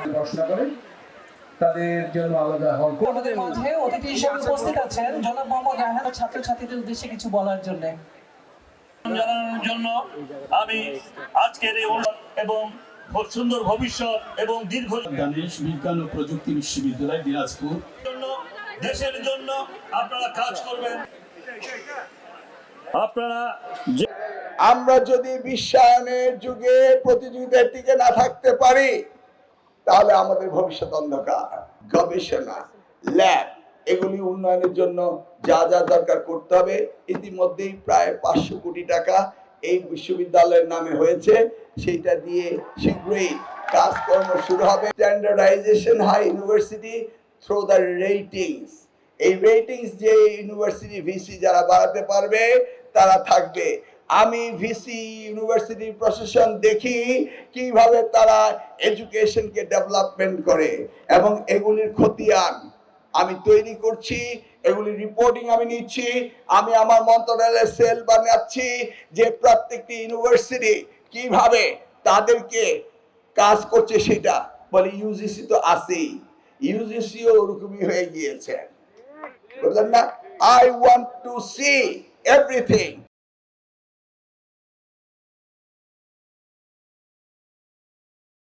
পড়াশোনা করেন তাদের জন্য আলাদা হল। আমাদের মাঝে অতিথি হিসেবে উপস্থিত আছেন জনাব মোহাম্মদ রায়হান ছাত্রছাত্রীদের উদ্দেশ্যে কিছু বলার জন্য জানানোর জন্য আমি আজকের এই এবং সুন্দর ভবিষ্যৎ এবং দীর্ঘ গণেশ বিজ্ঞান ও প্রযুক্তি বিশ্ববিদ্যালয় দিনাজপুর জন্য দেশের জন্য আপনারা কাজ করবেন। আপনারা আমরা যদি বিশ্বায়নের যুগে প্রতিযোগিতার টিকে না থাকতে পারি তাহলে আমাদের ভবিষ্যৎ অন্ধকার। গবেষণা ল্যাব এগুলি উন্নয়নের জন্য যা যা দরকার করতে হবে ইতিমধ্যেই প্রায় 500 কোটি টাকা এই বিশ্ববিদ্যালয়ের নামে হয়েছে, সেইটা দিয়ে শীঘ্রই কাজকর্ম শুরু হবে। Standardisation high university through the ratings, এই রেটিংস যে ইউনিভার্সিটি ভিসি যারা বাড়াতে পারবে তারা থাকবে। আমি ভিসি ইউনিভার্সিটি প্রশাসন দেখি কিভাবে তারা এডুকেশনকে ডেভেলপমেন্ট করে এবং এগুলির খতিয়ান আমি তৈরি করছি, এগুলি রিপোর্টিং আমি নিচ্ছি। আমি আমার মন্ত্রণালয়ের সেল বানাচ্ছি যে প্রত্যেকটি ইউনিভার্সিটি কিভাবে তাদেরকে কাজ করছে সেটা বলে। ইউজিসি তো আছেই, ইউজিসিও ওরকমই হয়ে গিয়েছে, বুঝলেন না? I want to see everything